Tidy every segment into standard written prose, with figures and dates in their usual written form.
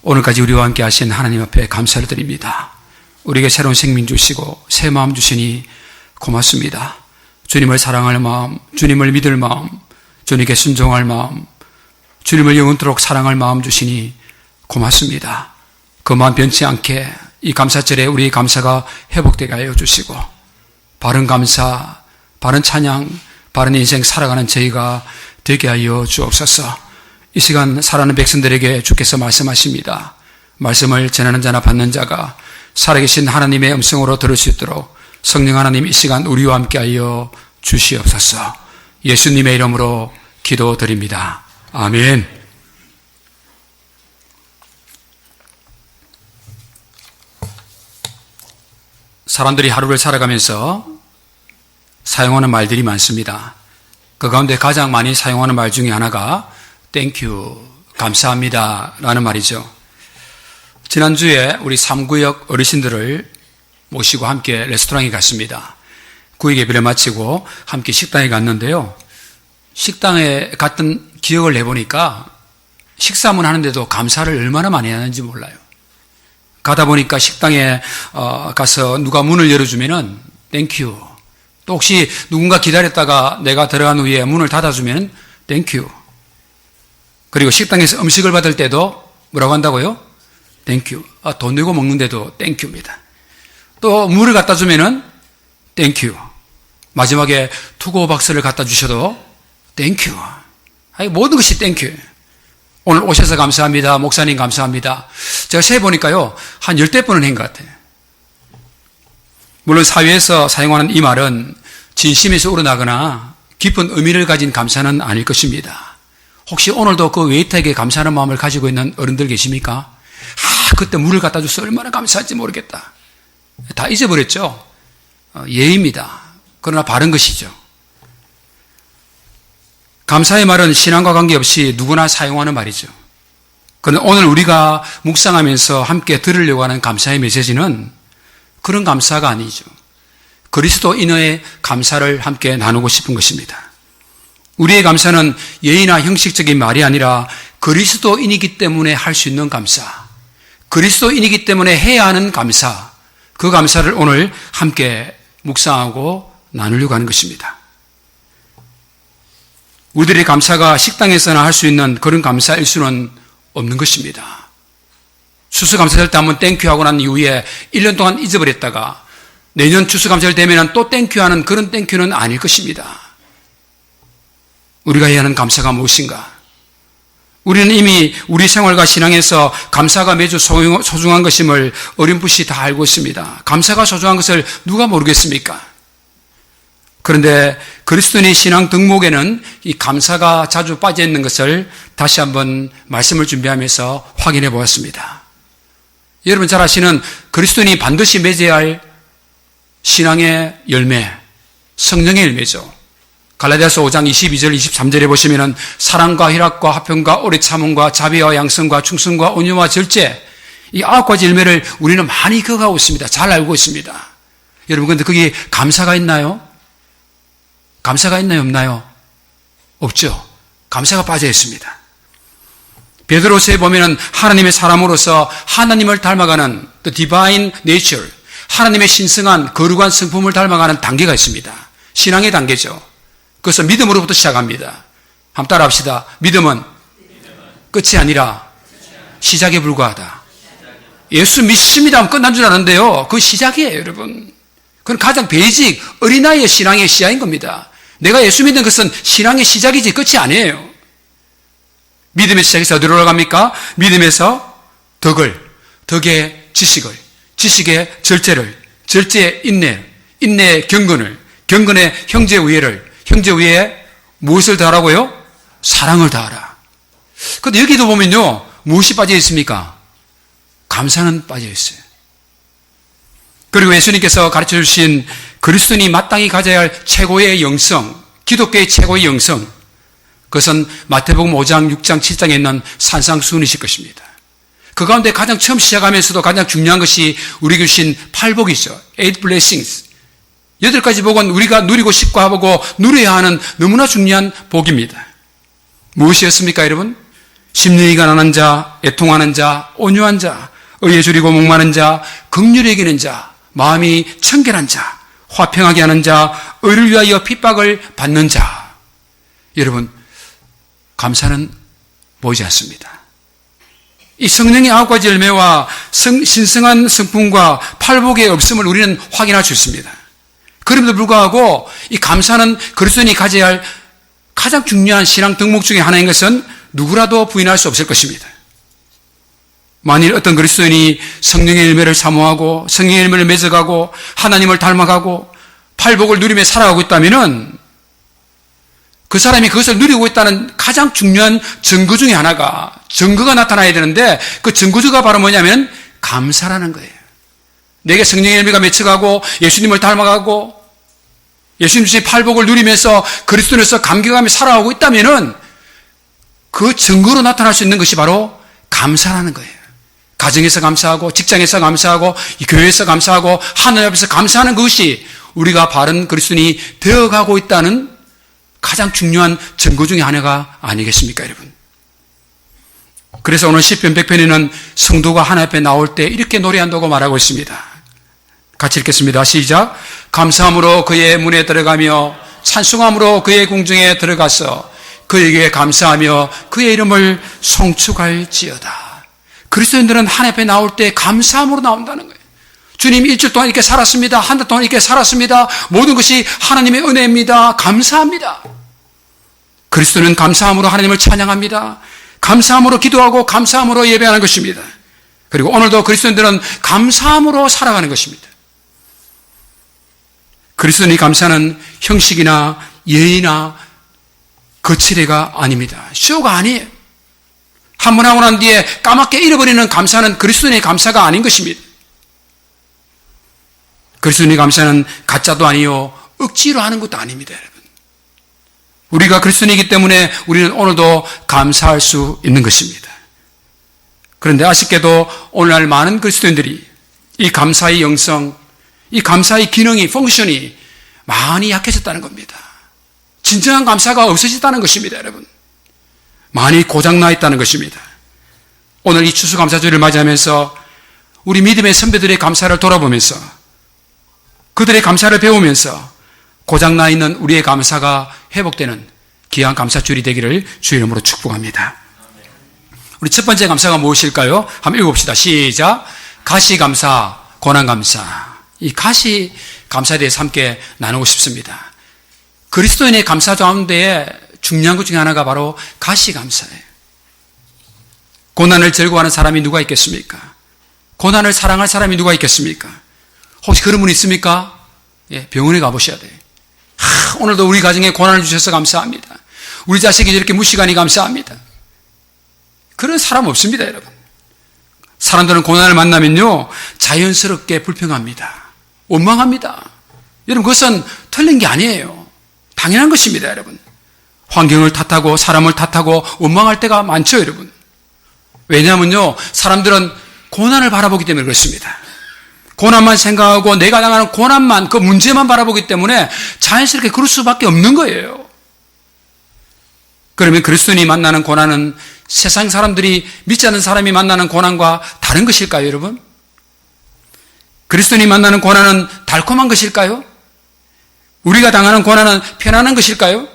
오늘까지 우리와 함께 하신 하나님 앞에 감사를 드립니다. 우리에게 새로운 생명 주시고 새 마음 주시니 고맙습니다. 주님을 사랑할 마음, 주님을 믿을 마음, 주님께 순종할 마음, 주님을 영원토록 사랑할 마음 주시니 고맙습니다. 그 마음 변치 않게 이 감사절에 우리의 감사가 회복되게 하여 주시고 바른 감사, 바른 찬양, 바른 인생 살아가는 저희가 되게 하여 주옵소서. 이 시간 살아가는 백성들에게 주께서 말씀하십니다. 말씀을 전하는 자나 받는 자가 살아계신 하나님의 음성으로 들을 수 있도록 성령 하나님 이 시간 우리와 함께 하여 주시옵소서. 예수님의 이름으로 기도드립니다. 아멘. 사람들이 하루를 살아가면서 사용하는 말들이 많습니다. 그 가운데 가장 많이 사용하는 말 중에 하나가 땡큐, 감사합니다 라는 말이죠. 지난주에 우리 3구역 어르신들을 모시고 함께 레스토랑에 갔습니다. 구역 예배를 마치고 함께 식당에 갔는데요. 식당에 갔던 기억을 내보니까 식사만 하는데도 감사를 얼마나 많이 하는지 몰라요. 가다 보니까 식당에 가서 누가 문을 열어주면은 땡큐. 또 혹시 누군가 기다렸다가 내가 들어간 후에 문을 닫아주면은 땡큐. 그리고 식당에서 음식을 받을 때도 뭐라고 한다고요? 땡큐. 돈 내고 먹는데도 땡큐입니다. 또 물을 갖다 주면은 땡큐. 마지막에 투고 박스를 갖다 주셔도 땡큐. 모든 것이 땡큐. 오늘 오셔서 감사합니다. 목사님 감사합니다. 제가 세보니까요, 한 10대번은 한 것 같아요. 물론 사회에서 사용하는 이 말은 진심에서 우러나거나 깊은 의미를 가진 감사는 아닐 것입니다. 혹시 오늘도 그 웨이터에게 감사하는 마음을 가지고 있는 어른들 계십니까? 그때 물을 갖다 줘서 얼마나 감사할지 모르겠다. 다 잊어버렸죠? 예의입니다. 그러나 바른 것이죠. 감사의 말은 신앙과 관계없이 누구나 사용하는 말이죠. 그런데 오늘 우리가 묵상하면서 함께 들으려고 하는 감사의 메시지는 그런 감사가 아니죠. 그리스도인의 감사를 함께 나누고 싶은 것입니다. 우리의 감사는 예의나 형식적인 말이 아니라 그리스도인이기 때문에 할 수 있는 감사, 그리스도인이기 때문에 해야 하는 감사, 그 감사를 오늘 함께 묵상하고 나누려고 하는 것입니다. 우리들의 감사가 식당에서나 할 수 있는 그런 감사일 수는 없는 것입니다. 추수감사절 때 한번 땡큐하고 난 이후에 1년 동안 잊어버렸다가 내년 추수감사절 되면 또 땡큐하는 그런 땡큐는 아닐 것입니다. 우리가 해야 하는 감사가 무엇인가? 우리는 이미 우리 생활과 신앙에서 감사가 매주 소중한 것임을 어렴풋이 다 알고 있습니다. 감사가 소중한 것을 누가 모르겠습니까? 그런데 그리스도인의 신앙 덕목에는 이 감사가 자주 빠져 있는 것을 다시 한번 말씀을 준비하면서 확인해 보았습니다. 여러분 잘 아시는 그리스도인이 반드시 맺어야 할 신앙의 열매, 성령의 열매죠. 갈라디아서 5장 22절 23절에 보시면은 사랑과 희락과 화평과 오래 참음과 자비와 양성과 충성과 온유와 절제, 이 9가지 열매를 우리는 많이 겪어가고 있습니다. 잘 알고 있습니다. 여러분 근데 거기 감사가 있나요? 감사가 있나요? 없나요? 없죠. 감사가 빠져 있습니다. 베드로서에 보면은 하나님의 사람으로서 하나님을 닮아가는 the divine nature, 하나님의 신성한 거룩한 성품을 닮아가는 단계가 있습니다. 신앙의 단계죠. 그래서 믿음으로부터 시작합니다. 한번 따라 합시다. 믿음은 끝이 아니라 시작에 불과하다. 예수 믿습니다 하면 끝난 줄 아는데요. 그 시작이에요, 여러분. 그건 가장 베이직 어린아이의 신앙의 시작인 겁니다. 내가 예수 믿는 것은 신앙의 시작이지 끝이 아니에요. 믿음의 시작에서 어디로 올라갑니까? 믿음에서 덕의 지식을, 지식의 절제를, 절제의 인내, 인내의 경건을, 경건의 형제 우애를, 형제 위에 무엇을 더하라고요? 사랑을 더하라. 그런데 여기도 보면요, 무엇이 빠져 있습니까? 감사는 빠져 있어요. 그리고 예수님께서 가르쳐 주신 그리스도인이 마땅히 가져야 할 최고의 영성, 기독교의 최고의 영성, 그것은 마태복음 5장, 6장, 7장에 있는 산상수훈이실 것입니다. 그 가운데 가장 처음 시작하면서도 가장 중요한 것이 우리에게 주신 8복이죠. 8 blessings. 8가지 복은 우리가 누리고 싶고 하고 누려야 하는 너무나 중요한 복입니다. 무엇이었습니까, 여러분? 심령이 가난한 자, 애통하는 자, 온유한 자, 의에 줄이고 목마른 자, 긍휼히 여기는 자, 마음이 청결한 자, 화평하게 하는 자, 의를 위하여 핍박을 받는 자. 여러분, 감사는 보이지 않습니다. 이 성령의 9가지 열매와 신성한 성품과 팔복의 없음을 우리는 확인할 수 있습니다. 그럼에도 불구하고 이 감사는 그리스도인이 가져야 할 가장 중요한 신앙 덕목 중에 하나인 것은 누구라도 부인할 수 없을 것입니다. 만일 어떤 그리스도인이 성령의 열매를 사모하고 성령의 열매를 맺어가고 하나님을 닮아가고 팔복을 누리며 살아가고 있다면 그 사람이 그것을 누리고 있다는 가장 중요한 증거 중에 하나가, 증거가 나타나야 되는데 그 증거가 바로 뭐냐면 감사라는 거예요. 내게 성령의 열매가 맺혀가고 예수님을 닮아가고 예수님 주신 팔복을 누리면서 그리스도인으로서 감격하며 살아가고 있다면 그 증거로 나타날 수 있는 것이 바로 감사라는 거예요. 가정에서 감사하고 직장에서 감사하고 교회에서 감사하고 하나님 앞에서 감사하는 것이 우리가 바른 그리스도인이 되어가고 있다는 가장 중요한 증거 중에 하나가 아니겠습니까, 여러분? 그래서 오늘 시편 100편에는 성도가 하나님 앞에 나올 때 이렇게 노래한다고 말하고 있습니다. 같이 읽겠습니다. 시작. 감사함으로 그의 문에 들어가며 찬송함으로 그의 궁중에 들어가서 그에게 감사하며 그의 이름을 송축할지어다. 그리스도인들은 하나님 앞에 나올 때 감사함으로 나온다는 거예요. 주님 일주일 동안 이렇게 살았습니다. 한 달 동안 이렇게 살았습니다. 모든 것이 하나님의 은혜입니다. 감사합니다. 그리스도는 감사함으로 하나님을 찬양합니다. 감사함으로 기도하고 감사함으로 예배하는 것입니다. 그리고 오늘도 그리스도인들은 감사함으로 살아가는 것입니다. 그리스도인이 감사는 형식이나 예의나 거칠애가 아닙니다. 쇼가 아니에요. 한 번 하고 난 뒤에 까맣게 잃어버리는 감사는 그리스도인의 감사가 아닌 것입니다. 그리스도인의 감사는 가짜도 아니요 억지로 하는 것도 아닙니다, 여러분. 우리가 그리스도인이기 때문에 우리는 오늘도 감사할 수 있는 것입니다. 그런데 아쉽게도 오늘날 많은 그리스도인들이 이 감사의 영성, 이 감사의 기능이, 펑션이 많이 약해졌다는 겁니다. 진정한 감사가 없어졌다는 것입니다, 여러분. 많이 고장나 있다는 것입니다. 오늘 이 추수감사주를 맞이하면서 우리 믿음의 선배들의 감사를 돌아보면서 그들의 감사를 배우면서 고장나 있는 우리의 감사가 회복되는 귀한 감사주일이 되기를 주의 이름으로 축복합니다. 우리 첫 번째 감사가 무엇일까요? 한번 읽어봅시다. 시작. 가시감사, 고난감사. 이 가시감사에 대해서 함께 나누고 싶습니다. 그리스도인의 감사 가운데 중요한 것 중에 하나가 바로 가시감사예요. 고난을 즐거워하는 사람이 누가 있겠습니까? 고난을 사랑할 사람이 누가 있겠습니까? 혹시 그런 분 있습니까? 예, 병원에 가보셔야 돼요. 오늘도 우리 가정에 고난을 주셔서 감사합니다. 우리 자식이 이렇게 무시간이 감사합니다. 그런 사람 없습니다, 여러분. 사람들은 고난을 만나면요, 자연스럽게 불평합니다. 원망합니다. 여러분, 그것은 틀린 게 아니에요. 당연한 것입니다, 여러분. 환경을 탓하고 사람을 탓하고 원망할 때가 많죠, 여러분. 왜냐하면요, 사람들은 고난을 바라보기 때문에 그렇습니다. 고난만 생각하고 내가 당하는 고난만, 그 문제만 바라보기 때문에 자연스럽게 그럴 수밖에 없는 거예요. 그러면 그리스도인이 만나는 고난은 세상 사람들이 믿지 않는 사람이 만나는 고난과 다른 것일까요, 여러분? 그리스도인이 만나는 고난은 달콤한 것일까요? 우리가 당하는 고난은 편안한 것일까요?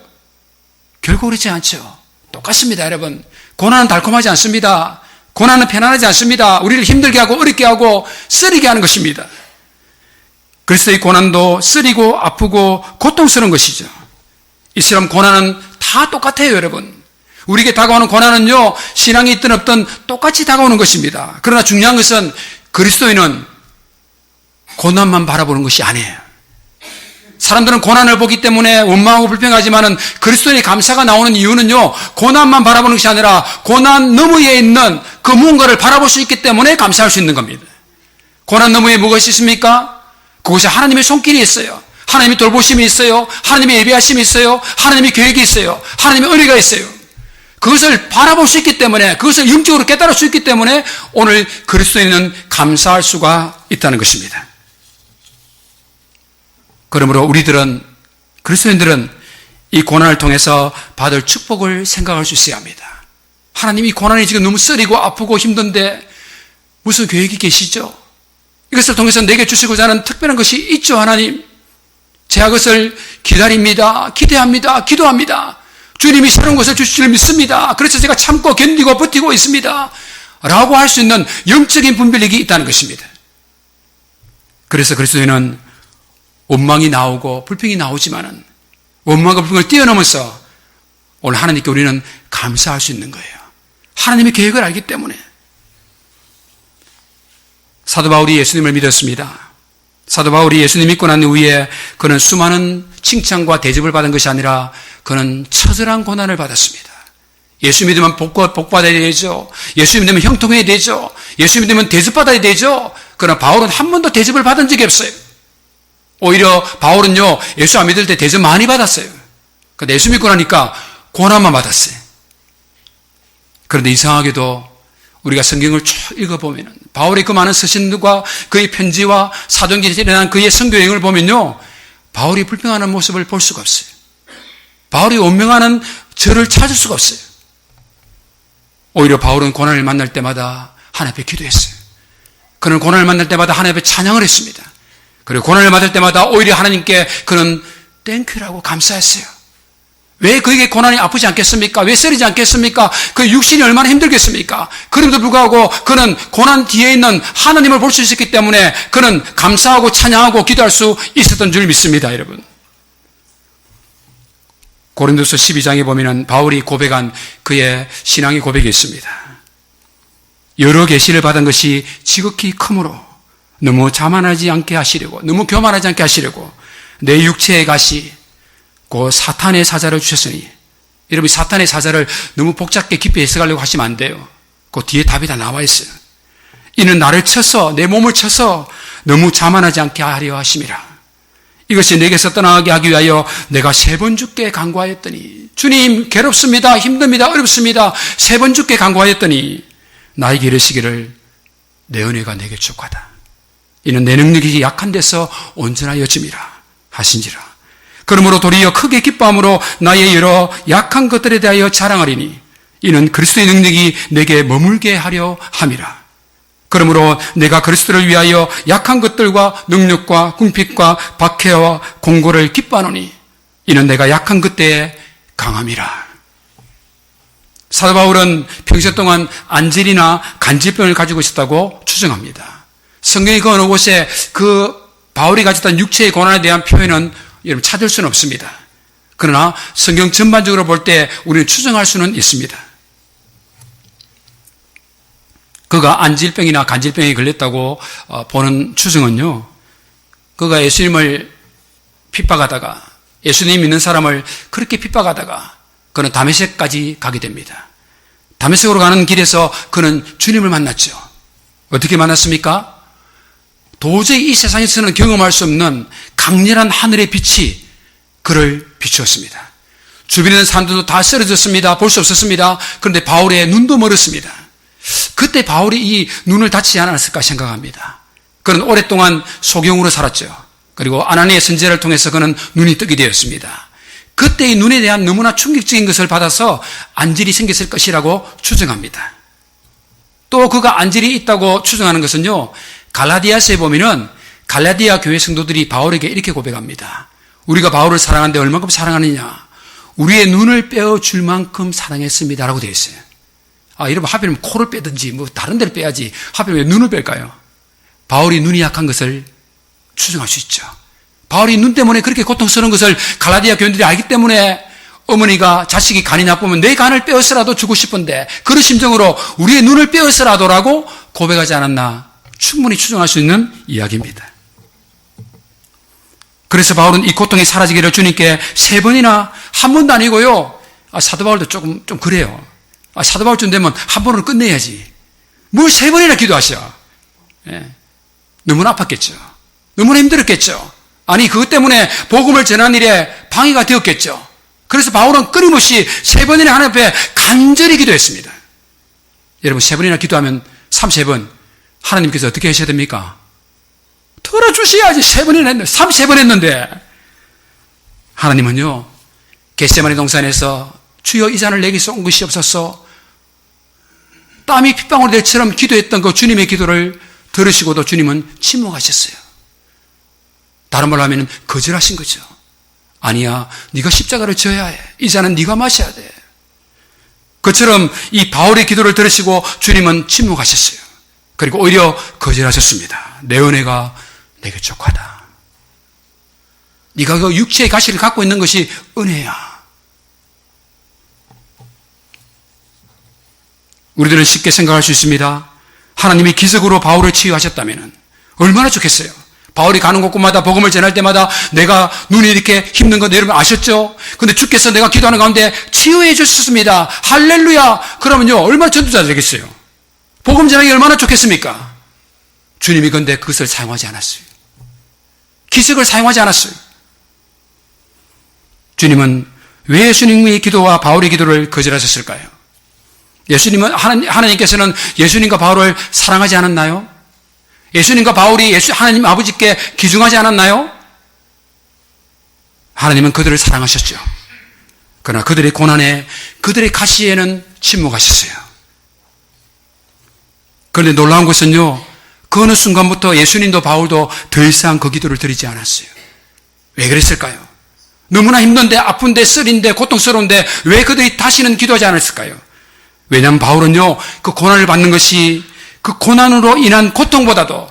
결코 그렇지 않죠. 똑같습니다, 여러분. 고난은 달콤하지 않습니다. 고난은 편안하지 않습니다. 우리를 힘들게 하고 어렵게 하고 쓰리게 하는 것입니다. 그리스도의 고난도 쓰리고 아프고 고통스러운 것이죠. 이처럼 고난은 다 똑같아요, 여러분. 우리에게 다가오는 고난은요, 신앙이 있든 없든 똑같이 다가오는 것입니다. 그러나 중요한 것은 그리스도인은 고난만 바라보는 것이 아니에요. 사람들은 고난을 보기 때문에 원망하고 불평하지만은 그리스도인의 감사가 나오는 이유는요, 고난만 바라보는 것이 아니라 고난 너머에 있는 그 무언가를 바라볼 수 있기 때문에 감사할 수 있는 겁니다. 고난 너머에 무엇이 있습니까? 그것이 하나님의 손길이 있어요. 하나님의 돌보심이 있어요. 하나님의 예비하심이 있어요. 하나님의 계획이 있어요. 하나님의 은혜가 있어요. 그것을 바라볼 수 있기 때문에, 그것을 영적으로 깨달을 수 있기 때문에 오늘 그리스도인은 감사할 수가 있다는 것입니다. 그러므로 우리들은, 그리스도인들은 이 고난을 통해서 받을 축복을 생각할 수 있어야 합니다. 하나님 이 고난이 지금 너무 쓰리고 아프고 힘든데 무슨 계획이 계시죠? 이것을 통해서 내게 주시고자 하는 특별한 것이 있죠, 하나님. 제가 그것을 기다립니다. 기대합니다. 기도합니다. 주님이 새로운 것을 주실 줄 믿습니다. 그래서 제가 참고 견디고 버티고 있습니다. 라고 할 수 있는 영적인 분별력이 있다는 것입니다. 그래서 그리스도인은 원망이 나오고 불평이 나오지만은 원망과 불평을 뛰어넘어서 오늘 하나님께 우리는 감사할 수 있는 거예요. 하나님의 계획을 알기 때문에. 사도 바울이 예수님을 믿었습니다. 사도 바울이 예수님 믿고 난 후에 그는 수많은 칭찬과 대접을 받은 것이 아니라 그는 처절한 고난을 받았습니다. 예수 믿으면 복받아야 되죠. 예수 믿으면 형통해야 되죠. 예수 믿으면 대접받아야 되죠. 그러나 바울은 한 번도 대접을 받은 적이 없어요. 오히려 바울은요, 예수 안 믿을 때 대접 많이 받았어요. 근데 예수 믿고 나니까 고난만 받았어요. 그런데 이상하게도 우리가 성경을 쭉 읽어보면 바울의 그 많은 서신과 그의 편지와 사도행전에 일어난 그의 선교 여행을 보면요, 바울이 불평하는 모습을 볼 수가 없어요. 바울이 원망하는 저를 찾을 수가 없어요. 오히려 바울은 고난을 만날 때마다 하나님 앞에 기도했어요. 그는 고난을 만날 때마다 하나님 앞에 찬양을 했습니다. 그리고 고난을 받을 때마다 오히려 하나님께 그는 땡큐라고 감사했어요. 왜 그에게 고난이 아프지 않겠습니까? 왜 쓰리지 않겠습니까? 그 육신이 얼마나 힘들겠습니까? 그럼에도 불구하고 그는 고난 뒤에 있는 하나님을 볼 수 있었기 때문에 그는 감사하고 찬양하고 기도할 수 있었던 줄 믿습니다, 여러분. 고린도서 12장에 보면 바울이 고백한 그의 신앙의 고백이 있습니다. 여러 계시를 받은 것이 지극히 크므로 너무 자만하지 않게 하시려고, 너무 교만하지 않게 하시려고 내 육체의 가시 그 사탄의 사자를 주셨으니, 여러분 사탄의 사자를 너무 복잡하게 깊이 해석하려고 하시면 안 돼요. 그 뒤에 답이 다 나와 있어요. 이는 나를 쳐서, 내 몸을 쳐서 너무 자만하지 않게 하려 하심이라. 이것이 내게서 떠나게 하기 위하여 내가 3번 죽게 간구하였더니, 주님 괴롭습니다, 힘듭니다, 어렵습니다, 3번 죽게 간구하였더니 나에게 이르시기를 내 은혜가 내게 족하다. 이는 내 능력이 약한 데서 온전하여 짐이라 하신지라. 그러므로 도리어 크게 기뻐함으로 나의 여러 약한 것들에 대하여 자랑하리니 이는 그리스도의 능력이 내게 머물게 하려 함이라. 그러므로 내가 그리스도를 위하여 약한 것들과 능력과 궁핍과 박해와 공고를 기뻐하노니 이는 내가 약한 그때에 강함이라. 사도 바울은 평생 동안 안질이나 간질병을 가지고 있었다고 추정합니다. 성경의 그 어느 곳에 그 바울이 가졌던 육체의 고난에 대한 표현은 여러분 찾을 수는 없습니다. 그러나 성경 전반적으로 볼 때 우리는 추정할 수는 있습니다. 그가 안질병이나 간질병에 걸렸다고 보는 추정은요, 그가 예수님을 핍박하다가, 예수님 믿는 사람을 그렇게 핍박하다가 그는 다메섹까지 가게 됩니다. 다메섹으로 가는 길에서 그는 주님을 만났죠. 어떻게 만났습니까? 도저히 이 세상에서는 경험할 수 없는 강렬한 하늘의 빛이 그를 비추었습니다. 주변에 있는 사람들도 다 쓰러졌습니다. 볼 수 없었습니다. 그런데 바울의 눈도 멀었습니다. 그때 바울이 이 눈을 다치지 않았을까 생각합니다. 그는 오랫동안 소경으로 살았죠. 그리고 아나니의 선지자를 통해서 그는 눈이 뜨게 되었습니다. 그때 이 눈에 대한 너무나 충격적인 것을 받아서 안질이 생겼을 것이라고 추정합니다. 또 그가 안질이 있다고 추정하는 것은요, 갈라디아서에 보면은 갈라디아 교회 성도들이 바울에게 이렇게 고백합니다. 우리가 바울을 사랑하는데 얼마큼 사랑하느냐? 우리의 눈을 빼어줄 만큼 사랑했습니다. 라고 되어 있어요. 여러분, 하필이면 코를 빼든지 뭐 다른 데를 빼야지 하필이면 왜 눈을 뺄까요? 바울이 눈이 약한 것을 추정할 수 있죠. 바울이 눈 때문에 그렇게 고통스러운 것을 갈라디아 교인들이 알기 때문에 어머니가 자식이 간이 나쁘면 내 간을 빼어서라도 주고 싶은데 그런 심정으로 우리의 눈을 빼어서라도라고 고백하지 않았나 충분히 추정할 수 있는 이야기입니다. 그래서 바울은 이 고통이 사라지기를 주님께 3번이나, 한 번도 아니고요. 사도 바울도 좀 그래요. 사도 바울쯤 되면 한 번으로 끝내야지. 뭘 3번이나 기도하셔. 예. 너무나 아팠겠죠. 너무나 힘들었겠죠. 아니, 그것 때문에 복음을 전하는 일에 방해가 되었겠죠. 그래서 바울은 끊임없이 3번이나 하나님 앞에 간절히 기도했습니다. 여러분, 3번이나 기도하면 33번 하나님께서 어떻게 하셔야 됩니까? 들어주셔야지. 3번이나 했는데, 33번 했는데. 하나님은요, 겟세마네 동산에서 주여 이 잔을 내게서 온 것이 없어서 땀이 핏방울 될처럼 기도했던 그 주님의 기도를 들으시고도 주님은 침묵하셨어요. 다른 말로 하면 거절하신 거죠. 아니야, 네가 십자가를 져야 해. 이 잔은 네가 마셔야 돼. 그처럼 이 바울의 기도를 들으시고 주님은 침묵하셨어요. 그리고 오히려 거절하셨습니다. 내 은혜가 내게 족하다. 네가 그 육체의 가시를 갖고 있는 것이 은혜야. 우리들은 쉽게 생각할 수 있습니다. 하나님이 기적으로 바울을 치유하셨다면 얼마나 좋겠어요. 바울이 가는 곳곳마다 복음을 전할 때마다 내가 눈이 이렇게 힘든 거 여러분 아셨죠? 근데 주께서 내가 기도하는 가운데 치유해 주셨습니다. 할렐루야. 그러면요, 얼마나 전도자 되겠어요? 복음 전하기 얼마나 좋겠습니까? 주님이 근데 그것을 사용하지 않았어요. 기적을 사용하지 않았어요. 주님은 왜 예수님의 기도와 바울의 기도를 거절하셨을까요? 하나님께서는 예수님과 바울을 사랑하지 않았나요? 예수님과 바울이 하나님 아버지께 기중하지 않았나요? 하나님은 그들을 사랑하셨죠. 그러나 그들의 고난에, 그들의 가시에는 침묵하셨어요. 그런데 놀라운 것은요, 그 어느 순간부터 예수님도 바울도 더 이상 그 기도를 드리지 않았어요. 왜 그랬을까요? 너무나 힘든데, 아픈데, 쓰린데, 고통스러운데 왜 그들이 다시는 기도하지 않았을까요? 왜냐하면 바울은요, 그 고난을 받는 것이 그 고난으로 인한 고통보다도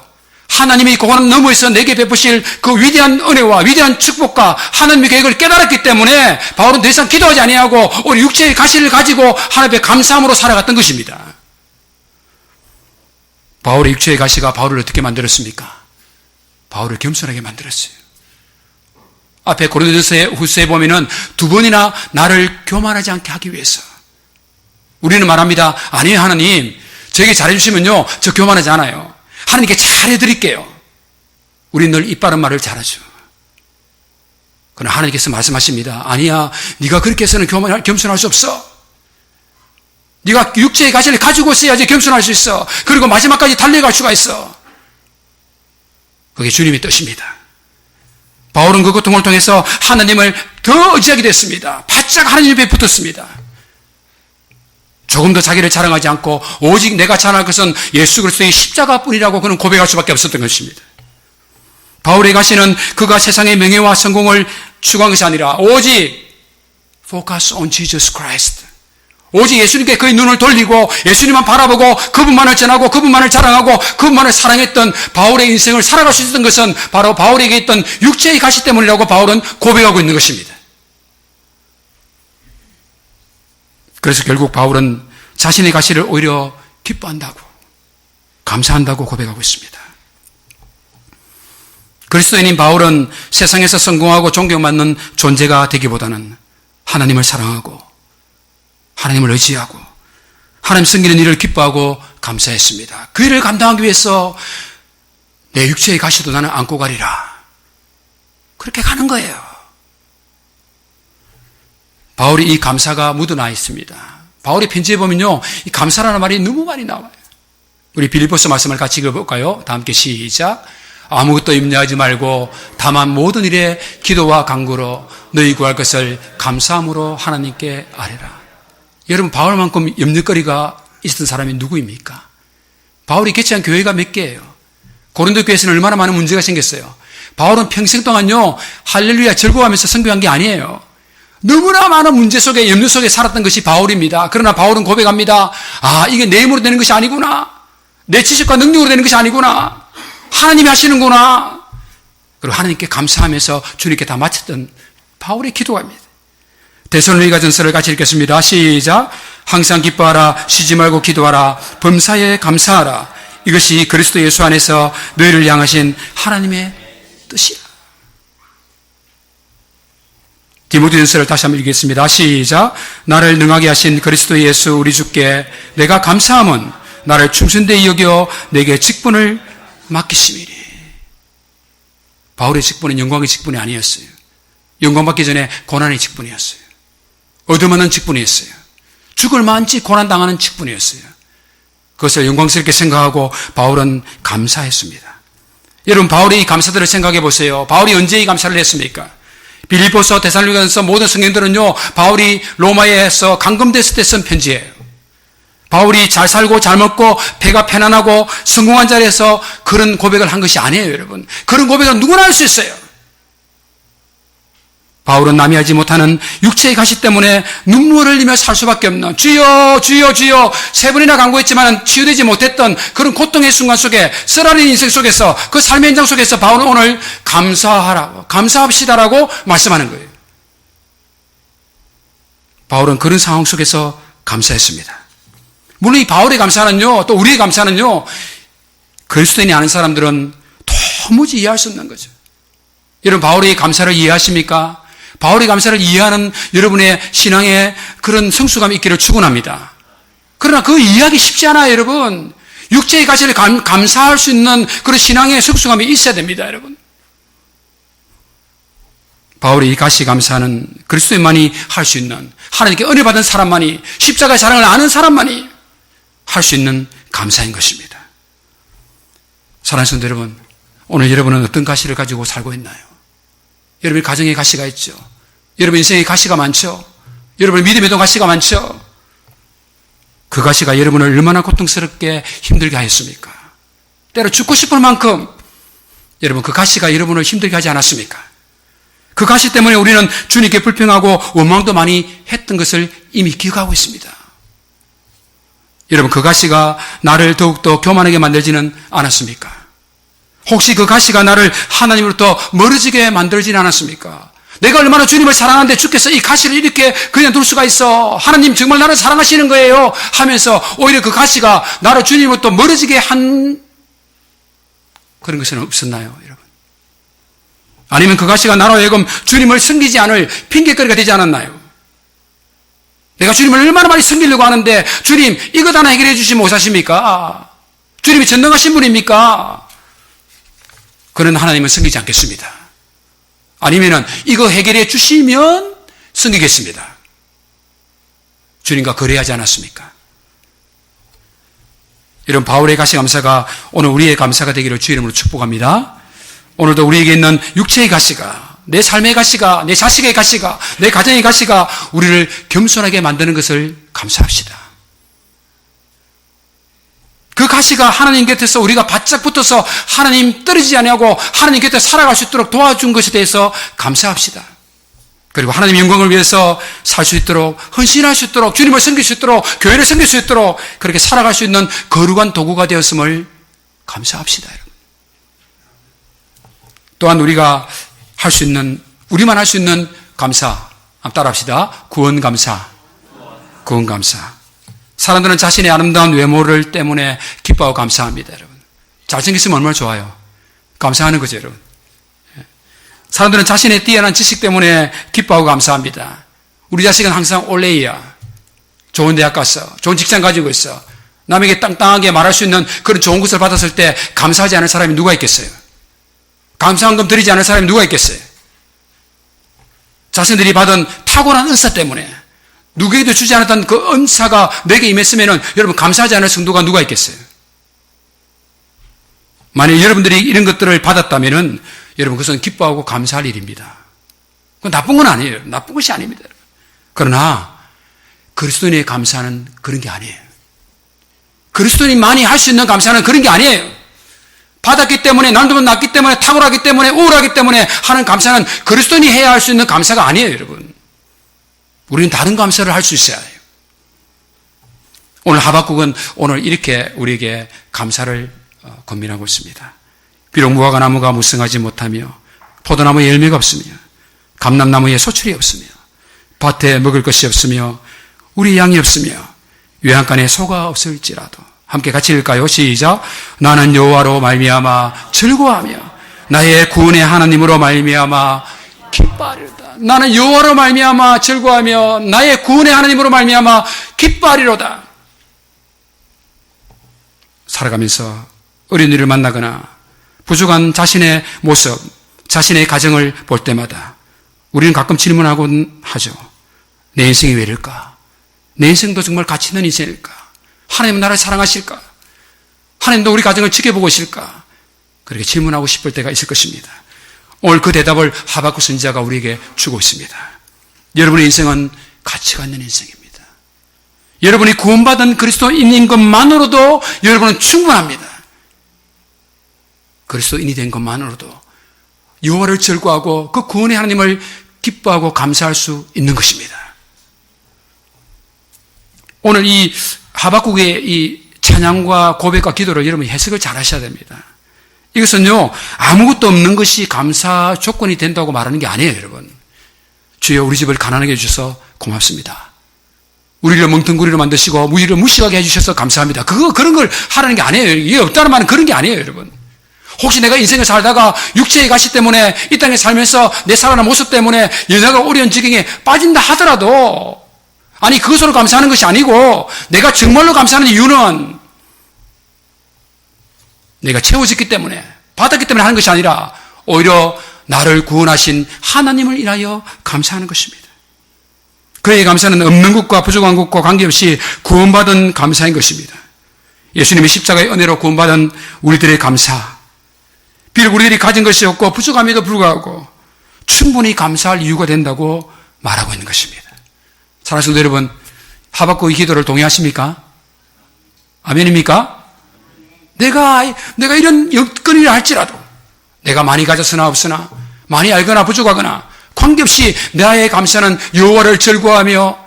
하나님이 그 고난 너머에서 내게 베푸실 그 위대한 은혜와 위대한 축복과 하나님의 계획을 깨달았기 때문에 바울은 더 이상 기도하지 아니하고 우리 육체의 가시를 가지고 하나님의 감사함으로 살아갔던 것입니다. 바울의 육체의 가시가 바울을 어떻게 만들었습니까? 바울을 겸손하게 만들었어요. 앞에 고린도전서 후서에 보면은 두 번이나 나를 교만하지 않게 하기 위해서. 우리는 말합니다. 아니에요, 하나님. 저에게 잘해주시면요, 저 교만하지 않아요. 하나님께 잘해드릴게요. 우리는 늘 입 바른 말을 잘하죠. 그러나 하나님께서 말씀하십니다. 아니야, 네가 그렇게 해서는 겸손할 수 없어. 네가 육체의 가시를 가지고 있어야지 겸손할 수 있어. 그리고 마지막까지 달려갈 수가 있어. 그게 주님의 뜻입니다. 바울은 그 고통을 통해서 하나님을 더 의지하게 됐습니다. 바짝 하나님 옆에 붙었습니다. 조금 더 자기를 자랑하지 않고 오직 내가 자랑할 것은 예수 그리스도의 십자가뿐이라고 그는 고백할 수밖에 없었던 것입니다. 바울의 가시는 그가 세상의 명예와 성공을 추구한 것이 아니라 오직 focus on Jesus Christ. 오직 예수님께 그의 눈을 돌리고 예수님만 바라보고 그분만을 전하고 그분만을 자랑하고 그분만을 사랑했던 바울의 인생을 살아갈 수 있었던 것은 바로 바울에게 있던 육체의 가시 때문이라고 바울은 고백하고 있는 것입니다. 그래서 결국 바울은 자신의 가시를 오히려 기뻐한다고, 감사한다고 고백하고 있습니다. 그리스도인인 바울은 세상에서 성공하고 존경받는 존재가 되기보다는 하나님을 사랑하고 하나님을 의지하고 하나님 섬기는 일을 기뻐하고 감사했습니다. 그 일을 감당하기 위해서 내 육체의 가시도 나는 안고 가리라. 그렇게 가는 거예요. 바울이 이 감사가 묻어나 있습니다. 바울의 편지에 보면요, 이 감사라는 말이 너무 많이 나와요. 우리 빌립보서 말씀을 같이 읽어볼까요? 다 함께 시작. 아무것도 염려하지 말고 다만 모든 일에 기도와 간구로 너희 구할 것을 감사함으로 하나님께 아뢰라. 여러분, 바울만큼 염려거리가 있었던 사람이 누구입니까? 바울이 개최한 교회가 몇 개예요? 고린도 교회에서는 얼마나 많은 문제가 생겼어요. 바울은 평생 동안요, 할렐루야 즐거워하면서 선교한 게 아니에요. 너무나 많은 문제 속에, 염려 속에 살았던 것이 바울입니다. 그러나 바울은 고백합니다. 아, 이게 내 힘으로 되는 것이 아니구나. 내 지식과 능력으로 되는 것이 아니구나. 하나님이 하시는구나. 그리고 하나님께 감사하면서 주님께 다 마쳤던 바울의 기도가입니다. 데살로니가 전서를 같이 읽겠습니다. 시작. 항상 기뻐하라. 쉬지 말고 기도하라. 범사에 감사하라. 이것이 그리스도 예수 안에서 너희를 향하신 하나님의 뜻이라. 디모데전서를 다시 한번 읽겠습니다. 시작. 나를 능하게 하신 그리스도 예수 우리 주께 내가 감사함은 나를 충성되이 여겨 내게 직분을 맡기심이니. 바울의 직분은 영광의 직분이 아니었어요. 영광 받기 전에 고난의 직분이었어요. 얻어맞는 직분이었어요. 죽을 만치 고난당하는 직분이었어요. 그것을 영광스럽게 생각하고 바울은 감사했습니다. 여러분, 바울의 이 감사들을 생각해 보세요. 바울이 언제 이 감사를 했습니까? 빌립보서, 데살로니가전서 모든 성경들은요, 바울이 로마에서 감금됐을 때 쓴 편지예요. 바울이 잘 살고 잘 먹고 배가 편안하고 성공한 자리에서 그런 고백을 한 것이 아니에요, 여러분. 그런 고백은 누구나 할 수 있어요. 바울은 남이 하지 못하는 육체의 가시 때문에 눈물을 흘리며 살 수밖에 없는 주여 주여 주여 세 번이나 간구했지만 치유되지 못했던 그런 고통의 순간 속에 쓰라린 인생 속에서 그 삶의 현장 속에서 바울은 오늘 감사하라고 감사합시다라고 말씀하는 거예요. 바울은 그런 상황 속에서 감사했습니다. 물론 이 바울의 감사는요, 또 우리의 감사는요, 그리스도인이 아는 사람들은 도무지 이해할 수 없는 거죠. 여러분, 바울의 감사를 이해하십니까? 바울의 감사를 이해하는 여러분의 신앙에 그런 성숙감이 있기를 축원합니다. 그러나 그 이해하기 쉽지 않아요, 여러분. 육체의 가치를 감사할 수 있는 그런 신앙의 성숙감이 있어야 됩니다, 여러분. 바울의 이 가시 감사는 그리스도인만이 할 수 있는, 하나님께 은혜 받은 사람만이, 십자가의 사랑을 아는 사람만이 할 수 있는 감사인 것입니다. 사랑하는 성도 여러분, 오늘 여러분은 어떤 가시를 가지고 살고 있나요? 여러분의 가정에 가시가 있죠. 여러분 인생에 가시가 많죠. 여러분 믿음에도 가시가 많죠. 그 가시가 여러분을 얼마나 고통스럽게 힘들게 하였습니까? 때로 죽고 싶을 만큼 여러분 그 가시가 여러분을 힘들게 하지 않았습니까? 그 가시 때문에 우리는 주님께 불평하고 원망도 많이 했던 것을 이미 기억하고 있습니다. 여러분 그 가시가 나를 더욱더 교만하게 만들지는 않았습니까? 혹시 그 가시가 나를 하나님으로부터 멀어지게 만들지는 않았습니까? 내가 얼마나 주님을 사랑하는데 주께서 이 가시를 이렇게 그냥 둘 수가 있어. 하나님 정말 나를 사랑하시는 거예요 하면서 오히려 그 가시가 나를 주님으로부터 멀어지게 한 그런 것은 없었나요, 여러분? 아니면 그 가시가 나로 하여금 주님을 섬기지 않을 핑계거리가 되지 않았나요? 내가 주님을 얼마나 많이 섬기려고 하는데 주님 이것 하나 해결해 주시면 못하십니까? 주님이 전능하신 분입니까? 그런 하나님은 섬기지 않겠습니다. 아니면은 이거 해결해 주시면 섬기겠습니다. 주님과 거래하지 않았습니까? 이런 바울의 가시 감사가 오늘 우리의 감사가 되기를 주의 이름으로 축복합니다. 오늘도 우리에게 있는 육체의 가시가, 내 삶의 가시가, 내 자식의 가시가, 내 가정의 가시가 우리를 겸손하게 만드는 것을 감사합시다. 그 가시가 하나님 곁에서 우리가 바짝 붙어서 하나님 떨어지지 아니하고 하나님 곁에 살아갈 수 있도록 도와준 것에 대해서 감사합시다. 그리고 하나님 영광을 위해서 살 수 있도록, 헌신할 수 있도록, 주님을 섬길 수 있도록, 교회를 섬길 수 있도록 그렇게 살아갈 수 있는 거룩한 도구가 되었음을 감사합시다. 또한 우리가 할 수 있는, 우리만 할 수 있는 감사, 따라합시다. 구원감사. 구원감사. 사람들은 자신의 아름다운 외모를 때문에 기뻐하고 감사합니다, 여러분. 잘생겼으면 얼마나 좋아요. 감사하는 거죠, 여러분. 사람들은 자신의 뛰어난 지식 때문에 기뻐하고 감사합니다. 우리 자식은 항상 올레이야. 좋은 대학 갔어. 좋은 직장 가지고 있어. 남에게 땅땅하게 말할 수 있는 그런 좋은 것을 받았을 때 감사하지 않을 사람이 누가 있겠어요? 감사한금 드리지 않을 사람이 누가 있겠어요? 자신들이 받은 탁월한 은사 때문에 누구에게도 주지 않았던 그 은사가 내게 임했으면 여러분 감사하지 않을 성도가 누가 있겠어요? 만약 여러분들이 이런 것들을 받았다면 여러분 그것은 기뻐하고 감사할 일입니다. 그건 나쁜 건 아니에요. 나쁜 것이 아닙니다. 그러나 그리스도인의 감사는 그런 게 아니에요. 그리스도인만이 할 수 있는 감사는 그런 게 아니에요. 받았기 때문에, 남들보다 낫기 때문에, 탁월하기 때문에, 우월하기 때문에 하는 감사는 그리스도인이 해야 할 수 있는 감사가 아니에요, 여러분. 우리는 다른 감사를 할 수 있어야 해요. 오늘 하박국은 오늘 이렇게 우리에게 감사를 권면하고 있습니다. 비록 무화과 나무가 무성하지 못하며 포도나무에 열매가 없으며 감람나무에 소출이 없으며 밭에 먹을 것이 없으며 우리 양이 없으며 외양간에 소가 없을지라도 함께 같이 읽을까요? 시작. 나는 여호와로 말미암아 즐거워하며 나의 구원의 하나님으로 말미암아 기뻐하리로다. 나는 여호와로 말미암아 즐거워하며 나의 구원의 하나님으로 말미암아 기뻐하리로다. 살아가면서 어린이를 만나거나 부족한 자신의 모습, 자신의 가정을 볼 때마다 우리는 가끔 질문하곤 하죠. 내 인생이 왜 이럴까? 내 인생도 정말 가치 있는 인생일까? 하나님은 나를 사랑하실까? 하나님도 우리 가정을 지켜보고 계실까? 그렇게 질문하고 싶을 때가 있을 것입니다. 오늘 그 대답을 하박국 선지자가 우리에게 주고 있습니다. 여러분의 인생은 가치가 있는 인생입니다. 여러분이 구원받은 그리스도인인 것만으로도 여러분은 충분합니다. 그리스도인이 된 것만으로도 여호와를 절구하고 그 구원의 하나님을 기뻐하고 감사할 수 있는 것입니다. 오늘 이 하박국의 이 찬양과 고백과 기도를 여러분이 해석을 잘 하셔야 됩니다. 이것은요, 아무것도 없는 것이 감사 조건이 된다고 말하는 게 아니에요, 여러분. 주여 우리 집을 가난하게 해주셔서 고맙습니다. 우리를 멍텅구리로 만드시고 우리를 무시하게 해주셔서 감사합니다. 그런 걸 하라는 게 아니에요. 이게 없다는 말은 그런 게 아니에요, 여러분. 혹시 내가 인생을 살다가 육체의 가시 때문에 이 땅에 살면서 내 살아난 모습 때문에 연약하고 어려운 지경에 빠진다 하더라도 아니 그것으로 감사하는 것이 아니고 내가 정말로 감사하는 이유는 내가 채워졌기 때문에 받았기 때문에 하는 것이 아니라 오히려 나를 구원하신 하나님을 인하여 감사하는 것입니다. 그의 감사는 없는 것과 부족한 것과 관계없이 구원받은 감사인 것입니다. 예수님이 십자가의 은혜로 구원받은 우리들의 감사, 비록 우리들이 가진 것이 없고 부족함에도 불구하고 충분히 감사할 이유가 된다고 말하고 있는 것입니다. 사랑하는 성도 여러분, 하박국의 기도를 동의하십니까? 아멘입니까? 내가 이런 여건이라 할지라도 내가 많이 가졌으나 없으나 많이 알거나 부족하거나 관계없이 나의 감사는 여호와를 절구하며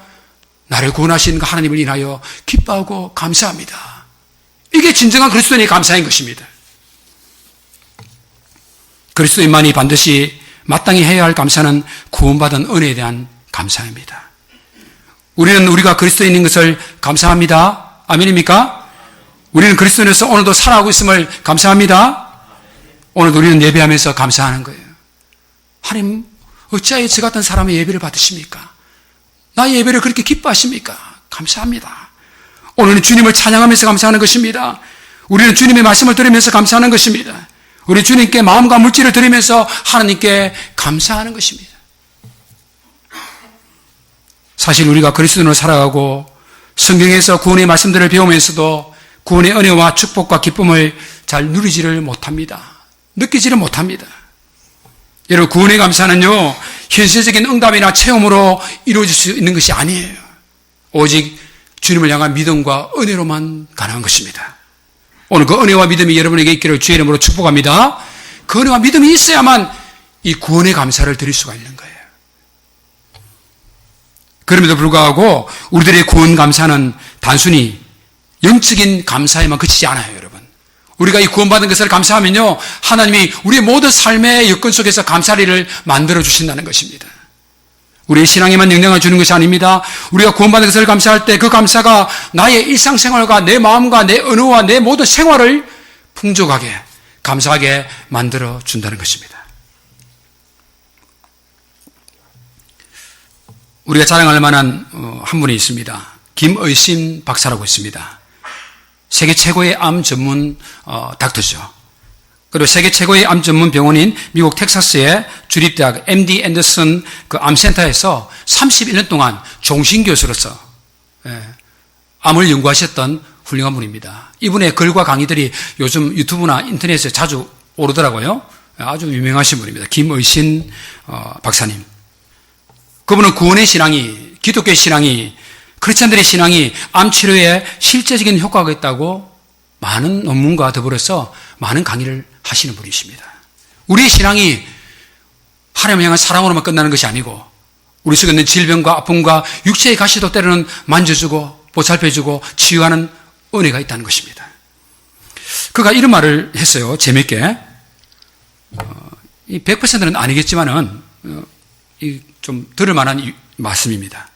나를 구원하신 하나님을 인하여 기뻐하고 감사합니다. 이게 진정한 그리스도인의 감사인 것입니다. 그리스도인만이 반드시 마땅히 해야 할 감사는 구원받은 은혜에 대한 감사입니다. 우리는 우리가 그리스도인인 것을 감사합니다. 아멘입니까? 우리는 그리스도인에서 오늘도 살아가고 있음을 감사합니다. 오늘도 우리는 예배하면서 감사하는 거예요. 하나님, 어찌하여 저 같은 사람의 예배를 받으십니까? 나의 예배를 그렇게 기뻐하십니까? 감사합니다. 오늘은 주님을 찬양하면서 감사하는 것입니다. 우리는 주님의 말씀을 들으면서 감사하는 것입니다. 우리 주님께 마음과 물질을 드리면서 하나님께 감사하는 것입니다. 사실 우리가 그리스도인으로 살아가고 성경에서 구원의 말씀들을 배우면서도 구원의 은혜와 축복과 기쁨을 잘 누리지를 못합니다. 느끼지를 못합니다. 여러분, 구원의 감사는요, 현실적인 응답이나 체험으로 이루어질 수 있는 것이 아니에요. 오직 주님을 향한 믿음과 은혜로만 가능한 것입니다. 오늘 그 은혜와 믿음이 여러분에게 있기를 주의 이름으로 축복합니다. 그 은혜와 믿음이 있어야만 이 구원의 감사를 드릴 수가 있는 거예요. 그럼에도 불구하고 우리들의 구원 감사는 단순히 영적인 감사에만 그치지 않아요, 여러분. 우리가 이 구원받은 것을 감사하면요, 하나님이 우리의 모든 삶의 여건 속에서 감사리를 만들어 주신다는 것입니다. 우리의 신앙에만 영향을 주는 것이 아닙니다. 우리가 구원받은 것을 감사할 때 그 감사가 나의 일상생활과 내 마음과 내 언어와 내 모든 생활을 풍족하게, 감사하게 만들어 준다는 것입니다. 우리가 자랑할 만한 한 분이 있습니다. 김의심 박사라고 있습니다. 세계 최고의 암 전문 닥터죠. 그리고 세계 최고의 암 전문 병원인 미국 텍사스의 주립대학 MD 앤더슨 그 암센터에서 31년 동안 종신교수로서 암을 연구하셨던 훌륭한 분입니다. 이분의 글과 강의들이 요즘 유튜브나 인터넷에 자주 오르더라고요. 아주 유명하신 분입니다. 김의신 박사님. 그분은 구원의 신앙이, 기독교의 신앙이, 크리스찬들의 신앙이 암치료에 실제적인 효과가 있다고 많은 논문과 더불어서 많은 강의를 하시는 분이십니다. 우리의 신앙이 하나님을 향한 사랑으로만 끝나는 것이 아니고 우리 속에 있는 질병과 아픔과 육체의 가시도 때로는 만져주고 보살펴주고 치유하는 은혜가 있다는 것입니다. 그가 이런 말을 했어요. 재밌게. 100%는 아니겠지만은 좀 들을 만한 말씀입니다.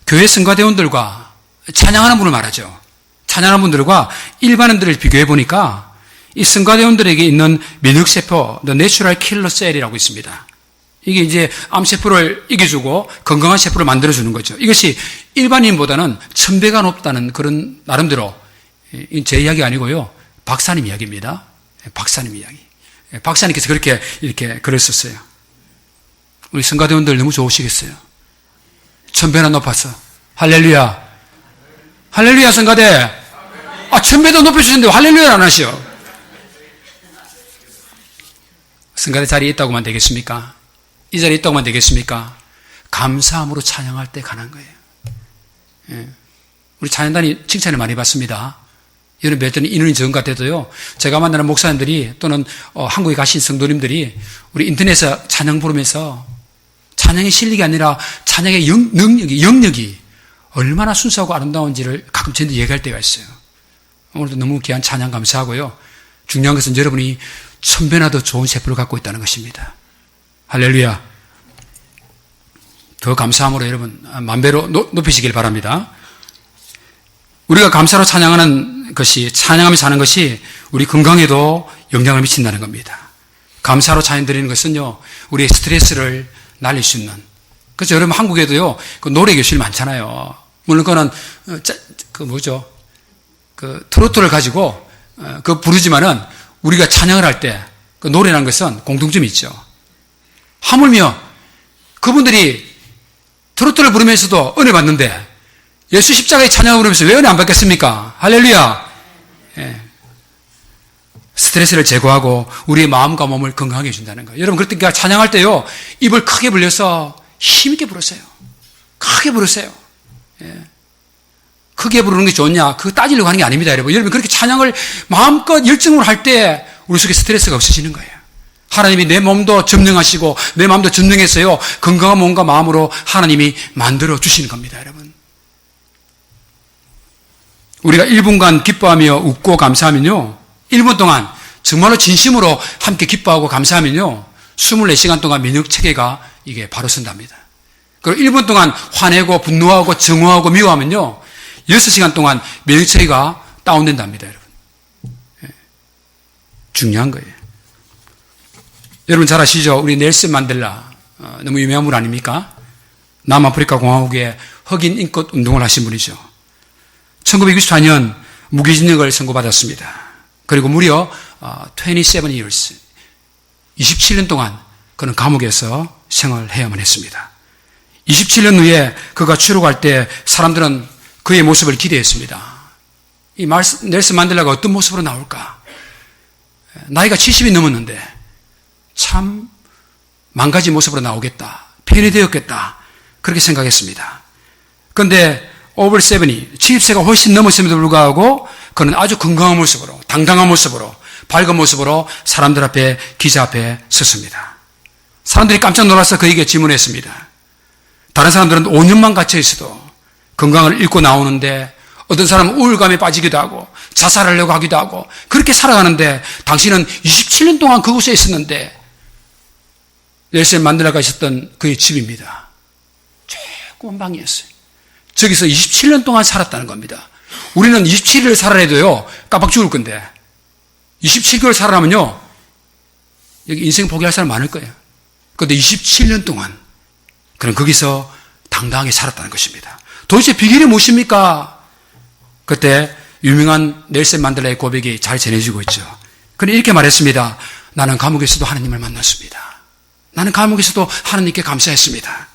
교회 성가대원들과 찬양하는 분을 말하죠. 찬양하는 분들과 일반인들을 비교해 보니까 이 성가대원들에게 있는 면역세포, The Natural Killer Cell이라고 있습니다. 이게 이제 암세포를 이겨주고 건강한 세포를 만들어주는 거죠. 이것이 일반인보다는 1000배가 높다는 그런 나름대로, 제 이야기 아니고요. 박사님 이야기입니다. 박사님 이야기. 박사님께서 그렇게 이렇게 글을 썼어요. 우리 성가대원들 너무 좋으시겠어요. 1000배나 높아서. 할렐루야. 할렐루야, 성가대. 1000배도 높여주셨는데 할렐루야를 안 하시오. 성가대 자리에 있다고만 되겠습니까? 이 자리에 있다고만 되겠습니까? 감사함으로 찬양할 때 가는 거예요. 예. 우리 찬양단이 칭찬을 많이 받습니다. 여러분 뵀더니 인원이 적은 것 같아도요. 제가 만나는 목사님들이 또는 한국에 가신 성도님들이 우리 인터넷에 찬양 부르면서 찬양의 실력이 아니라 찬양의 영역이 얼마나 순수하고 아름다운지를 가끔 저한테 얘기할 때가 있어요. 오늘도 너무 귀한 찬양 감사하고요. 중요한 것은 여러분이 천배나 더 좋은 세포를 갖고 있다는 것입니다. 할렐루야. 더 감사함으로 여러분 만배로 높이시길 바랍니다. 우리가 감사로 찬양하는 것이, 찬양하며 사는 것이 우리 건강에도 영향을 미친다는 겁니다. 감사로 찬양 드리는 것은요, 우리의 스트레스를 날릴 수 있는. 그래서 여러분 한국에도요, 그 노래 교실 많잖아요. 물론 그거는, 트로트를 가지고, 부르지만은 우리가 찬양을 할 때, 그 노래라는 것은 공통점이 있죠. 하물며 그분들이 트로트를 부르면서도 은혜 받는데, 예수 십자가의 찬양을 부르면서 왜 은혜 안 받겠습니까? 할렐루야! 예. 스트레스를 제거하고 우리의 마음과 몸을 건강하게 해준다는 거예요. 여러분, 그러니까 찬양할 때요, 입을 크게 벌려서 힘있게 부르세요. 크게 부르세요. 예. 크게 부르는 게 좋냐? 그거 따지려고 하는 게 아닙니다, 여러분. 여러분, 그렇게 찬양을 마음껏 열정으로 할 때 우리 속에 스트레스가 없어지는 거예요. 하나님이 내 몸도 점령하시고 내 마음도 점령해서요, 건강한 몸과 마음으로 하나님이 만들어 주시는 겁니다, 여러분. 우리가 1분간 기뻐하며 웃고 감사하면요, 1분 동안 정말로 진심으로 함께 기뻐하고 감사하면요, 24시간 동안 면역체계가 이게 바로 선답니다. 그리고 1분 동안 화내고 분노하고 증오하고 미워하면요, 6시간 동안 면역체계가 다운된답니다, 여러분. 예. 중요한 거예요. 여러분 잘 아시죠? 우리 넬슨 만델라, 너무 유명한 분 아닙니까? 남아프리카 공화국의 흑인 인권 운동을 하신 분이죠. 1964년 무기징역을 선고받았습니다. 그리고 무려 27 years, 27년 동안 그는 감옥에서 생활해야만 했습니다. 27년 후에 그가 추록할 때 사람들은 그의 모습을 기대했습니다. 이 넬슨 만델라가 어떤 모습으로 나올까? 나이가 70이 넘었는데 참 망가진 모습으로 나오겠다. 폐뇌되었겠다. 그렇게 생각했습니다. 그런데 over 70, 70세가 훨씬 넘었음에도 불구하고 그는 아주 건강한 모습으로, 당당한 모습으로, 밝은 모습으로 사람들 앞에, 기자 앞에 섰습니다. 사람들이 깜짝 놀라서 그에게 질문했습니다. 다른 사람들은 5년만 갇혀 있어도 건강을 잃고 나오는데, 어떤 사람은 우울감에 빠지기도 하고 자살하려고 하기도 하고 그렇게 살아가는데, 당신은 27년 동안 그곳에 있었는데, 넬슨 만델라가 있었던 그의 집입니다. 조그만 방이었어요. 저기서 27년 동안 살았다는 겁니다. 우리는 27일을 살아내도요, 깜빡 죽을 건데, 27개월 살아나면요, 여기 인생 포기할 사람 많을 거예요. 그런데 27년 동안, 그는 거기서 당당하게 살았다는 것입니다. 도대체 비결이 무엇입니까? 그때 유명한 넬슨 만델라의 고백이 잘 전해지고 있죠. 그는 이렇게 말했습니다. 나는 감옥에서도 하나님을 만났습니다. 나는 감옥에서도 하나님께 감사했습니다.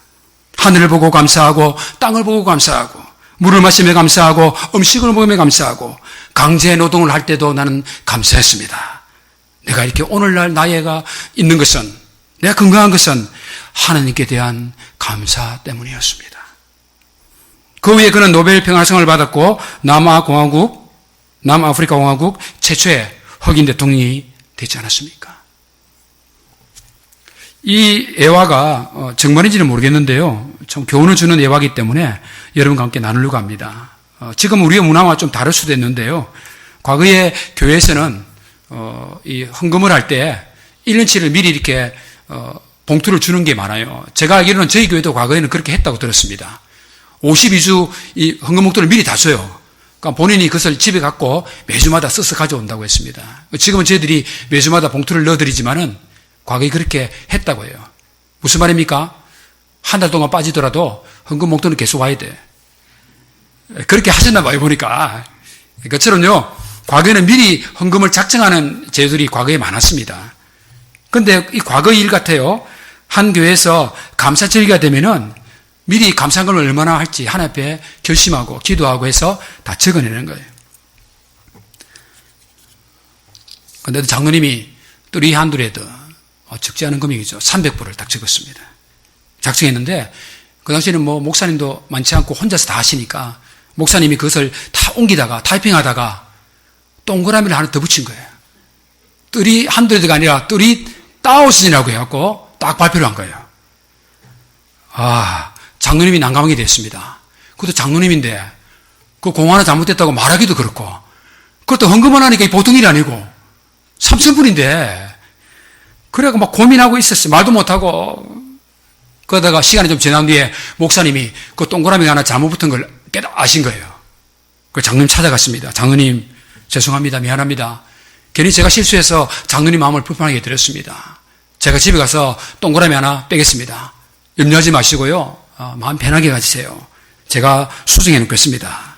하늘을 보고 감사하고 땅을 보고 감사하고 물을 마시며 감사하고 음식을 먹으며 감사하고 강제 노동을 할 때도 나는 감사했습니다. 내가 이렇게 오늘날 나이가 있는 것은, 내가 건강한 것은 하나님께 대한 감사 때문이었습니다. 그 후에 그는 노벨 평화상을 받았고 남아프리카 공화국 최초의 흑인 대통령이 되지 않았습니까? 이 예화가 정말인지는 모르겠는데요, 좀 교훈을 주는 예화이기 때문에 여러분과 함께 나누려고 합니다. 지금 우리의 문화와 좀 다를 수도 있는데요, 과거에 교회에서는 이 헌금을 할 때 1년치를 미리 이렇게 봉투를 주는 게 많아요. 제가 알기로는 저희 교회도 과거에는 그렇게 했다고 들었습니다. 52주 이 헌금 봉투를 미리 다 줘요. 그러니까 본인이 그것을 집에 갖고 매주마다 써서 가져온다고 했습니다. 지금은 저희들이 매주마다 봉투를 넣어드리지만은 과거에 그렇게 했다고 해요. 무슨 말입니까? 한 달 동안 빠지더라도 헌금 봉투는 계속 와야 돼. 그렇게 하셨나 봐요, 보니까. 그것처럼요, 과거에는 미리 헌금을 작정하는 제도들이 과거에 많았습니다. 그런데 이 과거 일 같아요. 한 교회에서 감사절기가 되면은 미리 감사금을 얼마나 할지 하나님 앞에 결심하고 기도하고 해서 다 적어내는 거예요. 그런데 장로님이 또 리한드레드, 적지 않은 금액이죠. 300불을 딱 적었습니다. 작성했는데 그 당시에는 뭐 목사님도 많지 않고 혼자서 다 하시니까 목사님이 그것을 다 옮기다가 타이핑하다가 동그라미를 하나 더 붙인 거예요. 300가 아니라 30,000이라고 해갖고 딱 발표를 한 거예요. 장로님이 난감하게 됐습니다. 그것도 장로님인데 그 공 하나 잘못됐다고 말하기도 그렇고 그것도 헌금을 하니까 보통 일이 아니고 3,000불인데 그래가 막 고민하고 있었어요. 말도 못하고. 그러다가 시간이 좀 지난 뒤에 목사님이 그 동그라미 하나 잘못 붙은 걸 아신 거예요. 그 장로님 찾아갔습니다. 장로님, 죄송합니다. 미안합니다. 괜히 제가 실수해서 장로님 마음을 불편하게 해드렸습니다. 제가 집에 가서 동그라미 하나 빼겠습니다. 염려하지 마시고요. 마음 편하게 가지세요. 제가 수정해 놓겠습니다.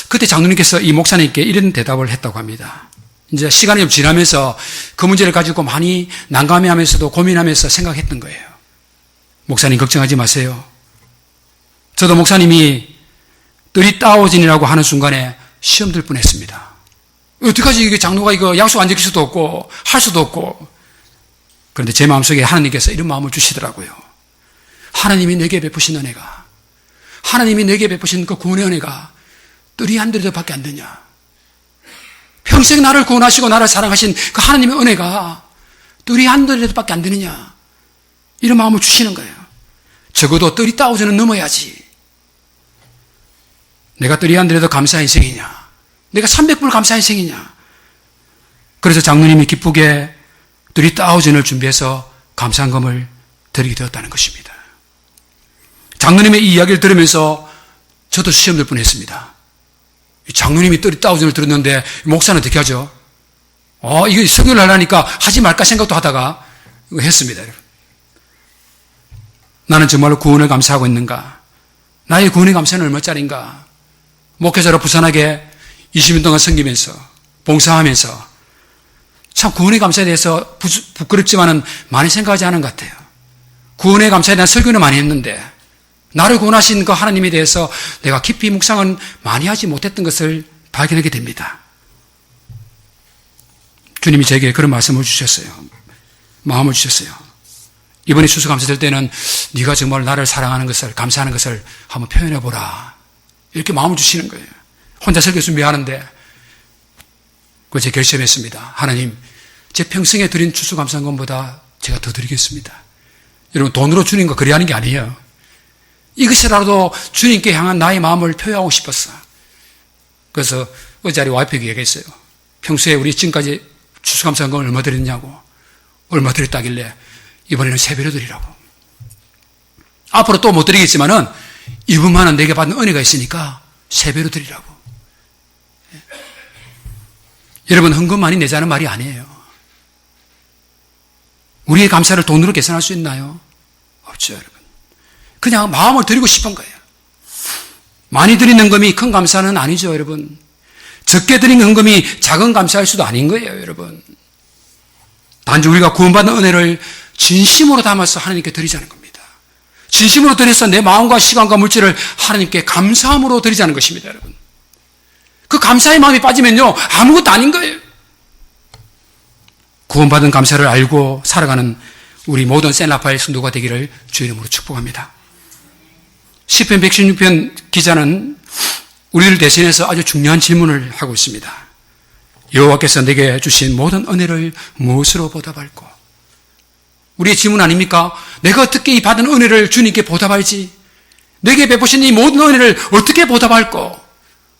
그때 장로님께서 이 목사님께 이런 대답을 했다고 합니다. 이제 시간이 좀 지나면서 그 문제를 가지고 많이 난감해하면서도 고민하면서 생각했던 거예요. 목사님 걱정하지 마세요. 저도 목사님이 30,000이라고 하는 순간에 시험 들 뻔했습니다. 어떡하지? 이게 장로가 이거 약속 안 지킬 수도 없고 할 수도 없고. 그런데 제 마음속에 하나님께서 이런 마음을 주시더라고요. 하나님이 내게 베푸신 은혜가, 하나님이 내게 베푸신 그 구원의 은혜가 30,000밖에 안 되냐? 평생 나를 구원하시고 나를 사랑하신 그 하나님의 은혜가 30,000밖에 안 되느냐? 이런 마음을 주시는 거예요. 적어도 30,000은 넘어야지. 내가 30,000도 감사 인생이냐? 내가 300불 감사 인생이냐? 그래서 장로님이 기쁘게 30,000을 준비해서 감사한금을 드리게 되었다는 것입니다. 장로님의 이 이야기를 들으면서 저도 시험 들 뻔했습니다. 장로님이 30,000을 들었는데 목사는 어떻게 하죠? 이거 설교를 하려니까 하지 말까 생각도 하다가 이거 했습니다. 나는 정말로 구원을 감사하고 있는가? 나의 구원의 감사는 얼마짜리인가? 목회자로 부산하게 20년 동안 섬기면서 봉사하면서 참 구원의 감사에 대해서 부끄럽지만은 많이 생각하지 않은 것 같아요. 구원의 감사에 대한 설교는 많이 했는데 나를 구원하신 그 하나님에 대해서 내가 깊이 묵상은 많이 하지 못했던 것을 발견하게 됩니다. 주님이 저에게 그런 말씀을 주셨어요. 마음을 주셨어요. 이번에 추수감사될 때는 네가 정말 나를 사랑하는 것을, 감사하는 것을 한번 표현해보라. 이렇게 마음을 주시는 거예요. 혼자 설교 준비하는데 그걸 제가 결심했습니다. 하나님, 제 평생에 드린 추수감사한 것보다 제가 더 드리겠습니다. 여러분, 돈으로 주님과 거래하는 게 아니에요. 이것이라도 주님께 향한 나의 마음을 표현하고 싶었어. 그래서 어제 와이프에게 얘기했어요. 평소에 우리 지금까지 추수감사한 걸 얼마 드렸냐고. 얼마 드렸다길래 이번에는 3배로 드리라고. 앞으로 또 못 드리겠지만은 이분만은 내게 받는 은혜가 있으니까 3배로 드리라고. 여러분, 헌금 많이 내자는 말이 아니에요. 우리의 감사를 돈으로 계산할 수 있나요? 없죠, 여러분. 그냥 마음을 드리고 싶은 거예요. 많이 드린 헌금이 큰 감사는 아니죠, 여러분. 적게 드린 헌금이 작은 감사할 수도 아닌 거예요, 여러분. 단지 우리가 구원받은 은혜를 진심으로 담아서 하나님께 드리자는 겁니다. 진심으로 드려서 내 마음과 시간과 물질을 하나님께 감사함으로 드리자는 것입니다, 여러분. 그 감사의 마음이 빠지면요, 아무것도 아닌 거예요. 구원받은 감사를 알고 살아가는 우리 모든 샌라파엘 성도가 되기를 주의 이름으로 축복합니다. 시편 116편 기자는 우리를 대신해서 아주 중요한 질문을 하고 있습니다. 여호와께서 내게 주신 모든 은혜를 무엇으로 보답할꼬? 우리의 질문 아닙니까? 내가 어떻게 이 받은 은혜를 주님께 보답할지? 내게 베푸신 이 모든 은혜를 어떻게 보답할꼬?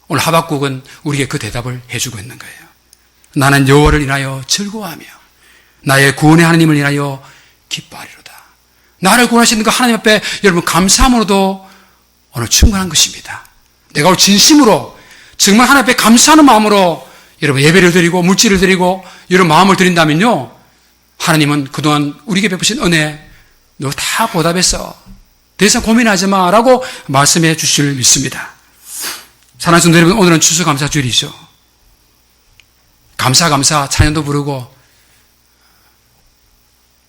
오늘 하박국은 우리에게 그 대답을 해주고 있는 거예요. 나는 여호와를 인하여 즐거워하며 나의 구원의 하나님을 인하여 기뻐하리로다. 나를 구원하시는 그 하나님 앞에 여러분 감사함으로도 오늘 충분한 것입니다. 내가 진심으로 정말 하나님 앞에 감사하는 마음으로 여러분 예배를 드리고 물질을 드리고 이런 마음을 드린다면요, 하나님은 그동안 우리에게 베푸신 은혜 너 다 보답했어. 더 이상 고민하지 마라고 말씀해 주실 줄 믿습니다. 사랑하는 성도 여러분, 오늘은 추수감사주일이죠. 감사 찬양도 부르고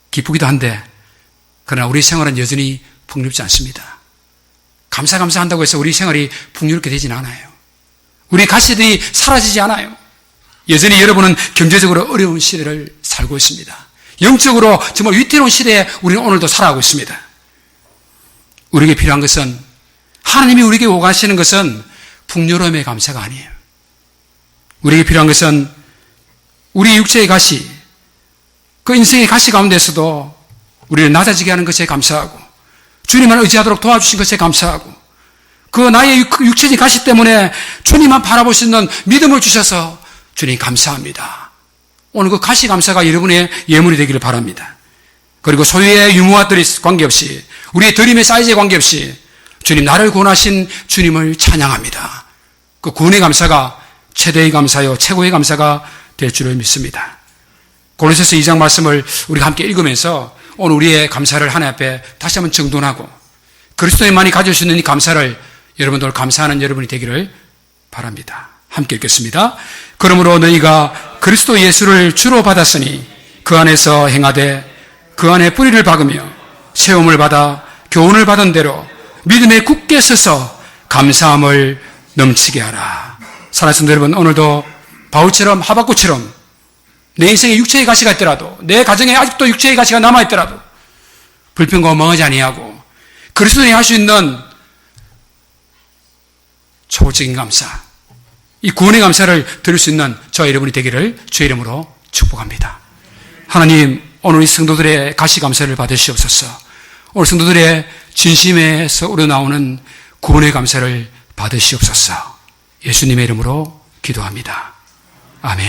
기쁘기도 한데 그러나 우리 생활은 여전히 풍요롭지 않습니다. 감사 한다고 해서 우리 생활이 풍요롭게 되지는 않아요. 우리 가시들이 사라지지 않아요. 여전히 여러분은 경제적으로 어려운 시대를 살고 있습니다. 영적으로 정말 위태로운 시대에 우리는 오늘도 살아가고 있습니다. 우리에게 필요한 것은, 하나님이 우리에게 오가시는 것은 풍요로움의 감사가 아니에요. 우리에게 필요한 것은 우리 육체의 가시, 그 인생의 가시 가운데서도 우리를 낮아지게 하는 것에 감사하고 주님을 의지하도록 도와주신 것에 감사하고 그 나의 육체의 가시 때문에 주님만 바라볼 수 있는 믿음을 주셔서 주님 감사합니다. 오늘 그 가시 감사가 여러분의 예물이 되기를 바랍니다. 그리고 소유의 유무와 관계없이 우리의 드림의 사이즈에 관계없이 주님 나를 구원하신 주님을 찬양합니다. 그 구원의 감사가 최대의 감사요 최고의 감사가 될 줄을 믿습니다. 고린도서 2장 말씀을 우리가 함께 읽으면서 오늘 우리의 감사를 하나님 앞에 다시 한번 정돈하고 그리스도인만이 가질 수 있는 이 감사를 여러분들 감사하는 여러분이 되기를 바랍니다. 함께 읽겠습니다. 그러므로 너희가 그리스도 예수를 주로 받았으니 그 안에서 행하되 그 안에 뿌리를 박으며 세움을 받아 교훈을 받은 대로 믿음에 굳게 서서 감사함을 넘치게 하라. 사랑하는 성도 여러분, 오늘도 바울처럼 하박국처럼 내 인생에 육체의 가시가 있더라도 내 가정에 아직도 육체의 가시가 남아있더라도 불평과 멍하지 아니하고 그리스도인이 할 수 있는 초월적인 감사, 이 구원의 감사를 드릴 수 있는 저와 여러분이 되기를 주의 이름으로 축복합니다. 하나님, 오늘 이 성도들의 가시 감사를 받으시옵소서. 오늘 성도들의 진심에서 우러나오는 구원의 감사를 받으시옵소서. 예수님의 이름으로 기도합니다. 아멘.